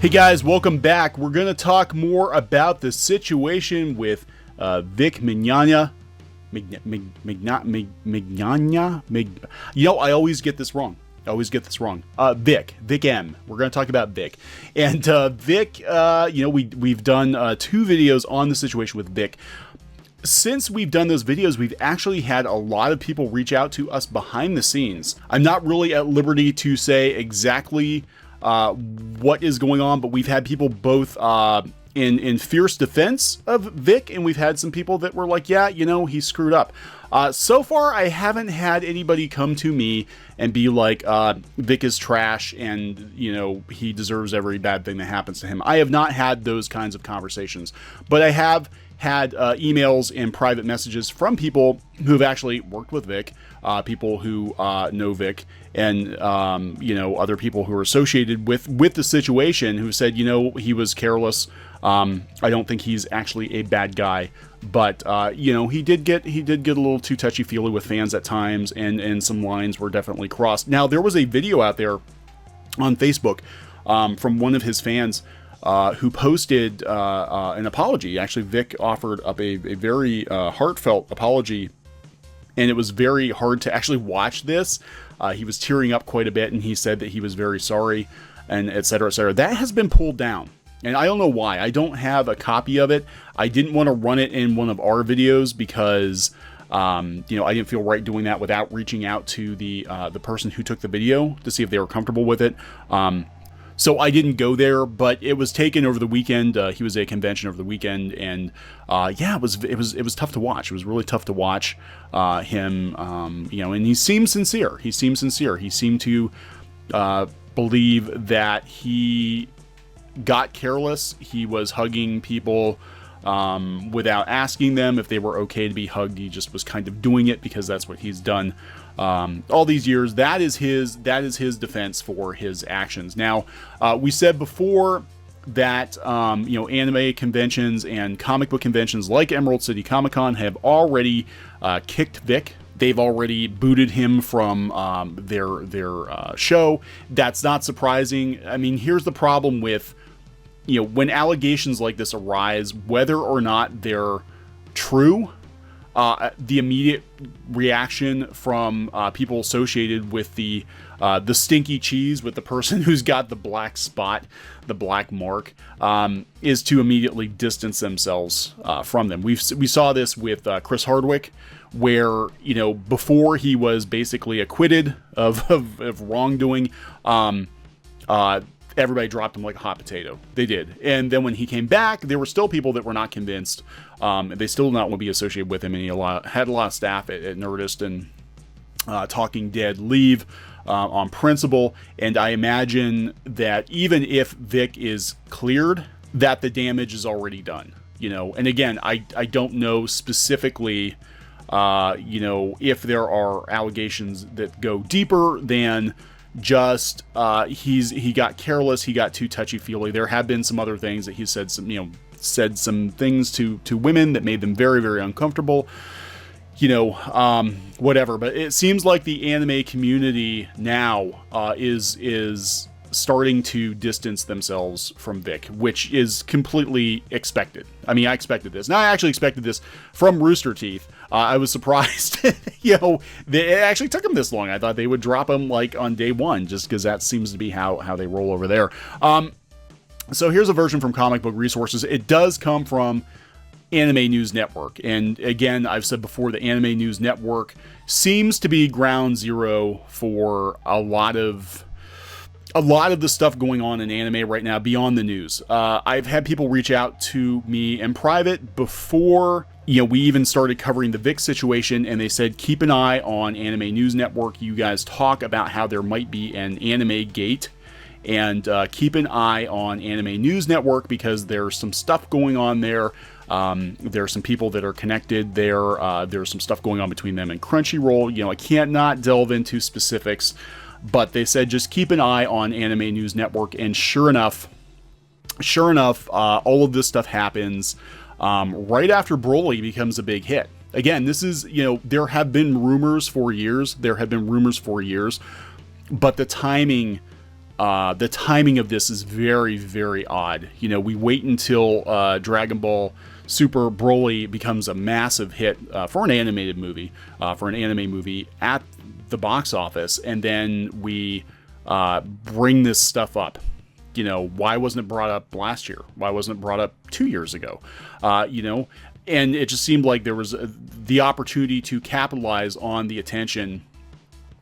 Hey guys, welcome back. We're going to talk more about the situation with Vic Mignogna. I always get this wrong. Vic M. We're going to talk about Vic. And Vic, we've done 2 videos on the situation with Vic. Since we've done those videos, we've actually had a lot of people reach out to us behind the scenes. I'm not really at liberty to say exactly what is going on, but we've had people both in fierce defense of Vic, and we've had some people that were like, yeah, he screwed up. So far, I haven't had anybody come to me and be like, Vic is trash and, he deserves every bad thing that happens to him. I have not had those kinds of conversations, but I have had emails and private messages from people who've actually worked with Vic, people who know Vic, and other people who are associated with the situation who said, he was careless. I don't think he's actually a bad guy, but he did get a little too touchy-feely with fans at times, and some lines were definitely crossed. Now, there was a video out there on Facebook from one of his fans who posted an apology. Actually, Vic offered up a very heartfelt apology, and it was very hard to actually watch this. He was tearing up quite a bit, and he said that he was very sorry, and et cetera, et cetera. That has been pulled down, and I don't know why. I don't have a copy of it. I didn't want to run it in one of our videos because I didn't feel right doing that without reaching out to the person who took the video to see if they were comfortable with it. So I didn't go there, but it was taken over the weekend. He was at a convention over the weekend, and it was tough to watch. It was really tough to watch him. And he seemed sincere. He seemed to believe that he got careless. He was hugging people without asking them if they were okay to be hugged. He just was kind of doing it because that's what he's done all these years. That is his defense for his actions. Now, we said before that anime conventions and comic book conventions like Emerald City Comic Con have already kicked Vic. They've already booted him from their show. That's not surprising. I mean, here's the problem with when allegations like this arise, whether or not they're true, the immediate reaction from people associated with the stinky cheese, with the person who's got the black spot, the black mark, is to immediately distance themselves from them. We saw this with Chris Hardwick, where before he was basically acquitted of wrongdoing, everybody dropped him like a hot potato. They did. And then when he came back, there were still people that were not convinced. They still did not want to be associated with him. And he had a lot of staff at Nerdist and Talking Dead leave on principle. And I imagine that even if Vic is cleared, that the damage is already done. And again, I don't know specifically, if there are allegations that go deeper than just he got careless, he got too touchy-feely. There have been some other things that he said some things to women that made them very, very uncomfortable, whatever. But it seems like the anime community now is starting to distance themselves from Vic, which is completely expected. I mean, I expected this. Now, I actually expected this from Rooster Teeth. I was surprised, it actually took them this long. I thought they would drop him like on day one, just because that seems to be how they roll over there. So here's a version from Comic Book Resources. It does come from Anime News Network. And again, I've said before, the Anime News Network seems to be ground zero for a lot of the stuff going on in anime right now beyond the news. I've had people reach out to me in private before we even started covering the Vic situation, and they said, keep an eye on Anime News Network. You guys talk about how there might be an anime gate, and keep an eye on Anime News Network because there's some stuff going on there. There are some people that are connected there. There's some stuff going on between them and Crunchyroll. I can't not delve into specifics, but they said just keep an eye on Anime News Network, and sure enough, all of this stuff happens right after Broly becomes a big hit. Again, this is, there have been rumors for years. But the timing the timing of this is very, very odd. You know, we wait until Dragon Ball Super Broly becomes a massive hit for an animated movie, for an anime movie at the box office, and then we bring this stuff up. You know, why wasn't it brought up last year? Why wasn't it brought up 2 years ago? You know, and it just seemed like there was the opportunity to capitalize on the attention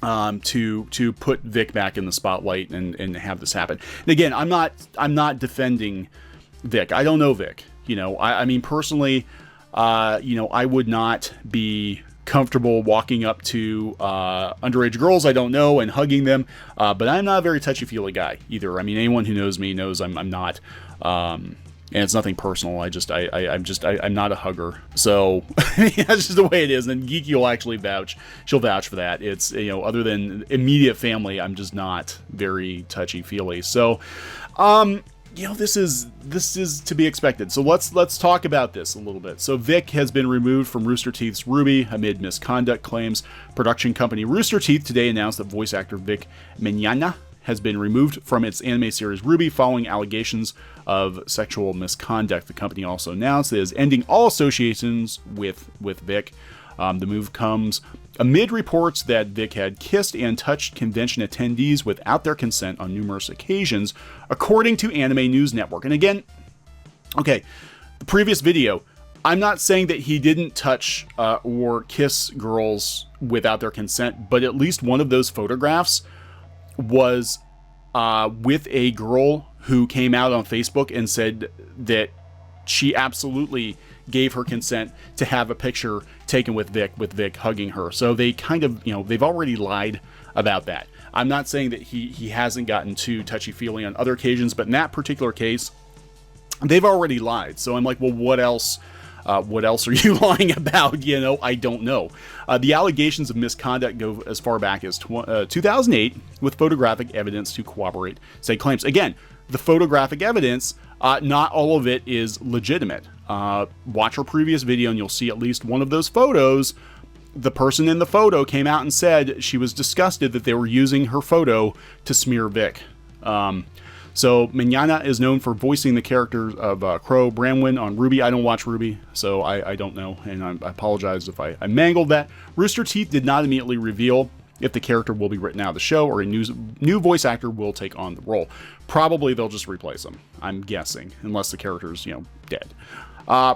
to put Vic back in the spotlight and have this happen. And again, I'm not defending Vic. I don't know Vic. You know, I mean, personally, you know, I would not be comfortable walking up to underage girls I don't know and hugging them, but I'm not a very touchy-feely guy either. I mean, anyone who knows me knows I'm not, and it's nothing personal. I'm not a hugger. So that's just the way it is. And Geeky will actually vouch. She'll vouch for that. It's, you know, other than immediate family, I'm just not very touchy-feely. So, you know, this is to be expected. So let's talk about this a little bit. So Vic has been removed from Rooster Teeth's RWBY amid misconduct claims. Production company Rooster Teeth today announced that voice actor Vic Mignogna has been removed from its anime series RWBY following allegations of sexual misconduct. The company also announced it is ending all associations with Vic. The move comes amid reports that Vic had kissed and touched convention attendees without their consent on numerous occasions, according to Anime News Network. And again, okay, the previous video, I'm not saying that he didn't touch or kiss girls without their consent, but at least one of those photographs was with a girl who came out on Facebook and said that she absolutely gave her consent to have a picture taken with Vic hugging her. So they kind of, you know, they've already lied about that. I'm not saying that he hasn't gotten too touchy-feely on other occasions, but in that particular case, they've already lied. So I'm like, well, what else are you lying about? You know, I don't know. The allegations of misconduct go as far back as 2008, with photographic evidence to corroborate said claims. Again, the photographic evidence, not all of it is legitimate. Watch our previous video and you'll see at least one of those photos. The person in the photo came out and said she was disgusted that they were using her photo to smear Vic. So Mignogna is known for voicing the characters of Crow Branwyn on RWBY. I don't watch RWBY, so I don't know, and I apologize if I mangled that. Rooster Teeth did not immediately reveal if the character will be written out of the show or a new voice actor will take on the role. Probably they'll just replace him, I'm guessing, unless the character's, you know, dead.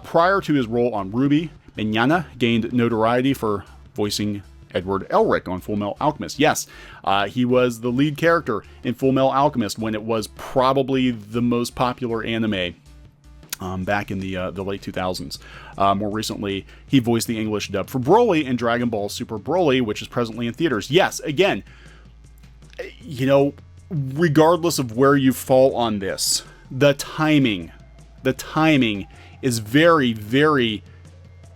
Prior to his role on RWBY, Mignogna gained notoriety for voicing Edward Elric on Full Metal Alchemist. Yes, he was the lead character in Full Metal Alchemist when it was probably the most popular anime back in the late 2000s. More recently, he voiced the English dub for Broly in Dragon Ball Super Broly, which is presently in theaters. Yes, again, you know, regardless of where you fall on this, the timing is very, very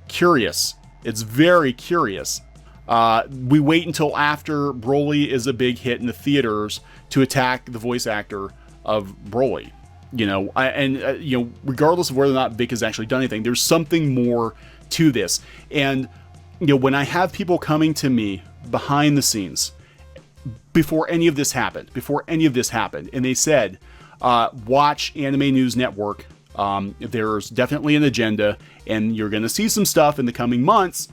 curious. It's very curious. We wait until after Broly is a big hit in the theaters to attack the voice actor of Broly. You know, you know, regardless of whether or not Vic has actually done anything, there's something more to this. And, you know, when I have people coming to me behind the scenes before any of this happened, and they said, watch Anime News Network, there's definitely an agenda, and you're going to see some stuff in the coming months,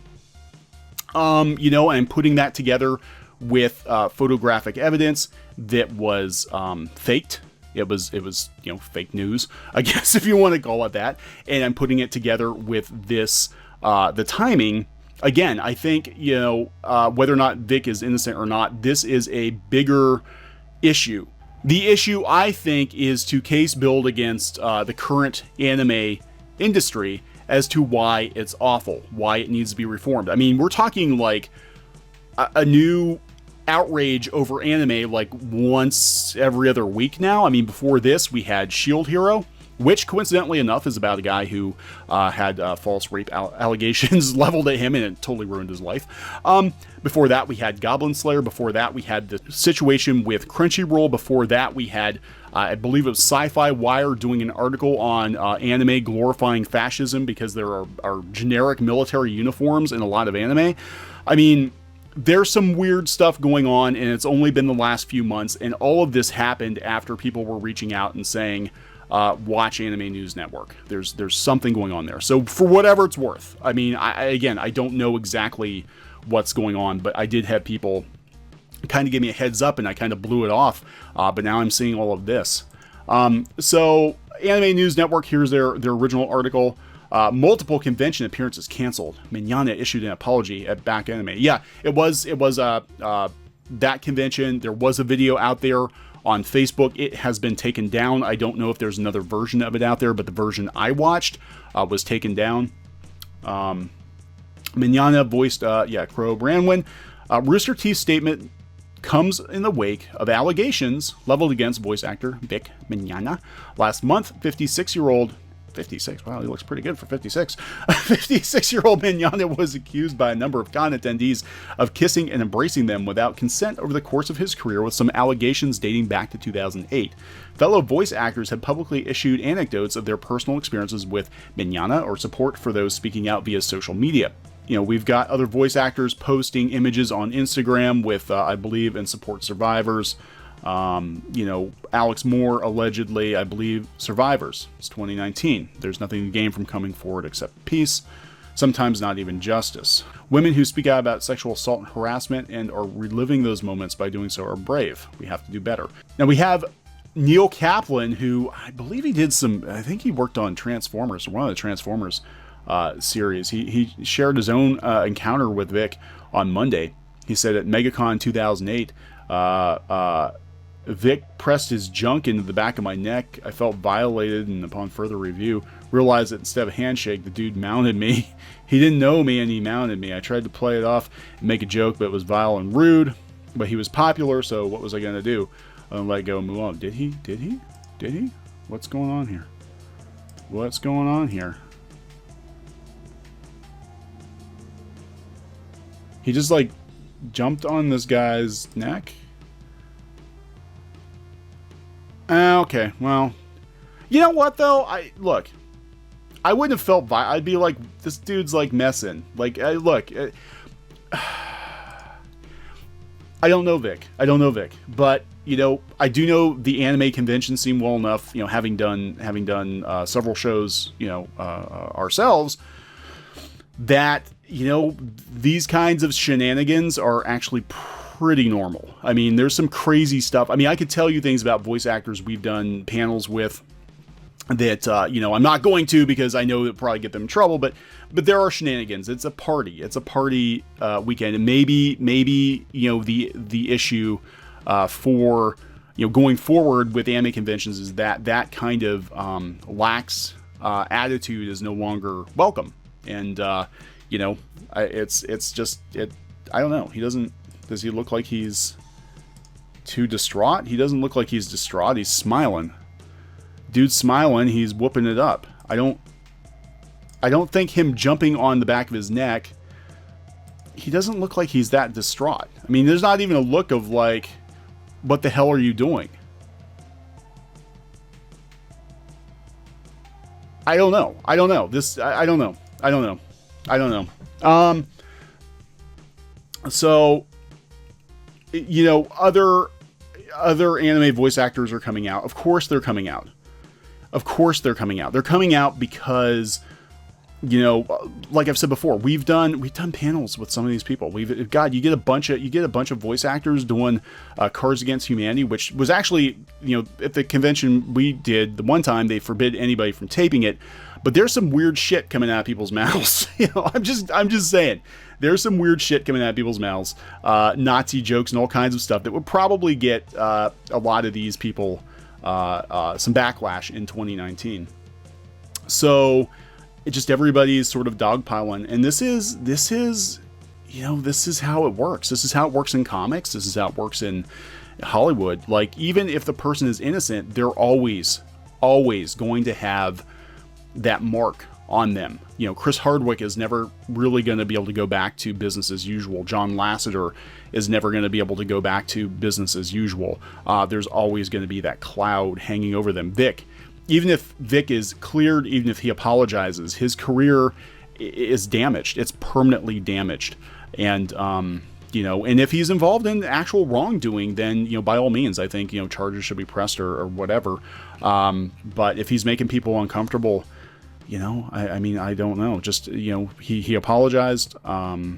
you know, and putting that together with photographic evidence that was faked. It was, you know, fake news, I guess, if you want to call it that. And I'm putting it together with this, the timing. Again, I think, you know, whether or not Vic is innocent or not, this is a bigger issue. The issue, I think, is to case build against the current anime industry as to why it's awful, why it needs to be reformed. I mean, we're talking like a new outrage over anime like once every other week now. I mean, before this, we had Shield Hero, which coincidentally enough is about a guy who had false rape allegations leveled at him, and it totally ruined his life. Before that, we had Goblin Slayer. Before that, we had the situation with Crunchyroll. Before that, we had, I believe it was Sci-Fi Wire doing an article on anime glorifying fascism because there are generic military uniforms in a lot of anime. I mean, there's some weird stuff going on, and it's only been the last few months, and all of this happened after people were reaching out and saying, watch Anime News Network. There's something going on there. So for whatever it's worth, I mean, I don't know exactly what's going on, but I did have people kind of give me a heads up, and I kind of blew it off, but now I'm seeing all of this. So Anime News Network, here's their original article. Multiple convention appearances canceled. Mignogna issued an apology at Back Anime. Yeah, it was that convention. There was a video out there on Facebook. It has been taken down. I don't know if there's another version of it out there, but the version I watched was taken down. Mignogna voiced, Crow Branwyn. Rooster Teeth statement comes in the wake of allegations leveled against voice actor Vic Mignogna. Last month, 56-year-old 56. Wow, he looks pretty good for 56. 56-year-old Mignogna was accused by a number of con attendees of kissing and embracing them without consent over the course of his career, with some allegations dating back to 2008. Fellow voice actors have publicly issued anecdotes of their personal experiences with Mignogna or support for those speaking out via social media. You know, we've got other voice actors posting images on Instagram with, I believe, in support survivors. Alex Moore allegedly, I believe, survivors. It's 2019. There's nothing to gain from coming forward except peace, sometimes not even justice. Women who speak out about sexual assault and harassment and are reliving those moments by doing so are brave. We have to do better. Now we have Neil Kaplan, who I believe I think he worked on Transformers, one of the Transformers series. He shared his own encounter with Vic on Monday. He said at MegaCon 2008, Vic pressed his junk into the back of my neck. I felt violated, and upon further review, realized that instead of a handshake, the dude mounted me. He didn't know me, and he mounted me. I tried to play it off and make a joke, but it was vile and rude. But he was popular, so what was I going to do? Let go and move on. Did he? Did he? Did he? What's going on here? What's going on here? He just, like, jumped on this guy's neck? Okay, well, you know what though? I wouldn't have felt I'd be like, this dude's like messing. Like, I don't know Vic. But I do know the anime convention scene well enough. Having done several shows, ourselves, that these kinds of shenanigans are actually pretty normal. I mean, there's some crazy stuff. I mean, I could tell you things about voice actors we've done panels with that, I'm not going to, because I know it'll probably get them in trouble, but there are shenanigans. It's a party. Weekend. And maybe, the issue, for, going forward with anime conventions is that kind of, lax, attitude is no longer welcome. And, it's just, I don't know. Does he look like he's too distraught? He doesn't look like he's distraught. He's smiling. Dude's smiling. He's whooping it up. I don't think him jumping on the back of his neck, he doesn't look like he's that distraught. I mean, there's not even a look of like, what the hell are you doing? I don't know. I don't know. So, other anime voice actors are coming out. Of course they're coming out. They're coming out because, like I've said before, we've done panels with some of these people. You get a bunch of voice actors doing Cards Against Humanity, which was actually, at the convention we did the one time, they forbid anybody from taping it. But there's some weird shit coming out of people's mouths. I'm just saying. There's some weird shit coming out of people's mouths. Nazi jokes and all kinds of stuff that would probably get a lot of these people some backlash in 2019. So everybody's sort of dogpiling. And this is how it works. This is how it works in comics. This is how it works in Hollywood. Like, even if the person is innocent, they're always going to have that mark on them. Chris Hardwick is never really going to be able to go back to business as usual. John Lasseter is never going to be able to go back to business as usual. There's always going to be that cloud hanging over them. Vic, even if Vic is cleared, even if he apologizes, his career is damaged. It's permanently damaged. And, You know, and if he's involved in actual wrongdoing, then, you know, by all means, I think, you know, charges should be pressed or whatever. But if he's making people uncomfortable, you know, I mean, I don't know. Just, you know, he apologized. And,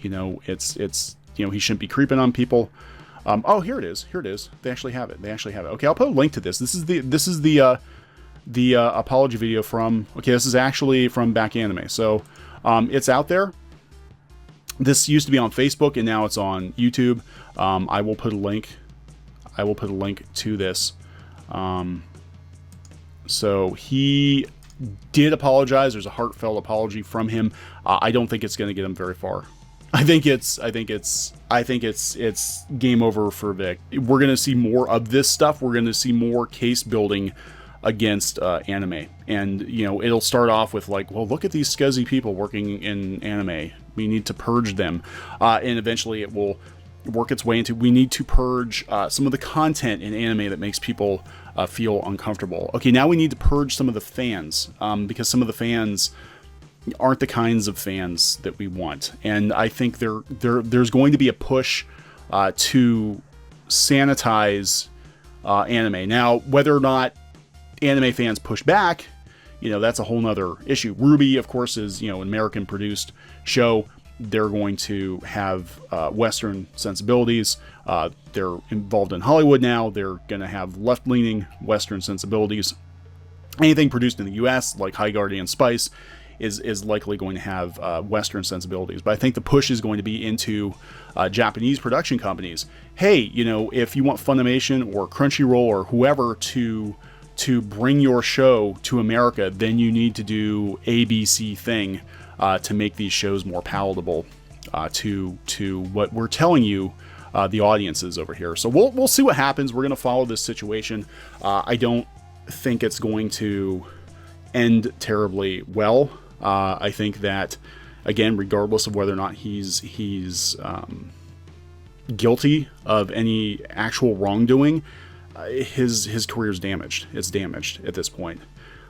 you know, it's, you know, he shouldn't be creeping on people. Oh, here it is. Here it is. They actually have it. They actually have it. Okay, I'll put a link to this. This is the apology video from, okay, this is actually from Back Anime. So, it's out there. This used to be on Facebook and now it's on YouTube. I will put a link. I will put a link to this. So he did apologize. There's a heartfelt apology from him. I don't think it's going to get him very far. I think it's game over for Vic. We're going to see more of this stuff. We're going to see more case building against anime, and you know, it'll start off with like, well, look at these scuzzy people working in anime, we need to purge them, and eventually it will work its way into, we need to purge some of the content in anime that makes people feel uncomfortable. Okay, now we need to purge some of the fans, because some of the fans aren't the kinds of fans that we want, and I think there's going to be a push to sanitize anime. Now, whether or not anime fans push back, you know, that's a whole nother issue. RWBY, of course, is, you know, an American produced show. They're going to have Western sensibilities. They're involved in Hollywood now. They're going to have left-leaning Western sensibilities. Anything produced in the US, like High Guardian Spice, is likely going to have Western sensibilities. But I think the push is going to be into Japanese production companies. Hey, you know, if you want Funimation or Crunchyroll or whoever to bring your show to America, then you need to do ABC thing to make these shows more palatable to what we're telling you, the audiences over here. So we'll see what happens. We're going to follow this situation. I don't think it's going to end terribly well. I think that, again, regardless of whether or not he's guilty of any actual wrongdoing, his career is damaged. It's damaged at this point.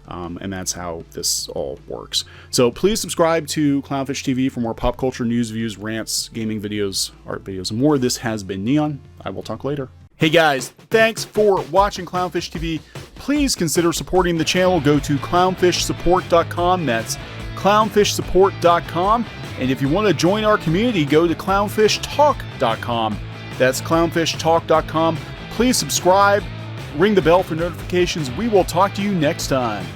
And that's how this all works. So please subscribe to Clownfish TV for more pop culture news, views, rants, gaming videos, art videos, and more. This has been Neon. I will talk later. Hey guys, thanks for watching Clownfish TV. Please consider supporting the channel. Go to clownfishsupport.com. That's clownfishsupport.com. And if you want to join our community, go to clownfishtalk.com. That's clownfishtalk.com. Please subscribe, ring the bell for notifications. We will talk to you next time.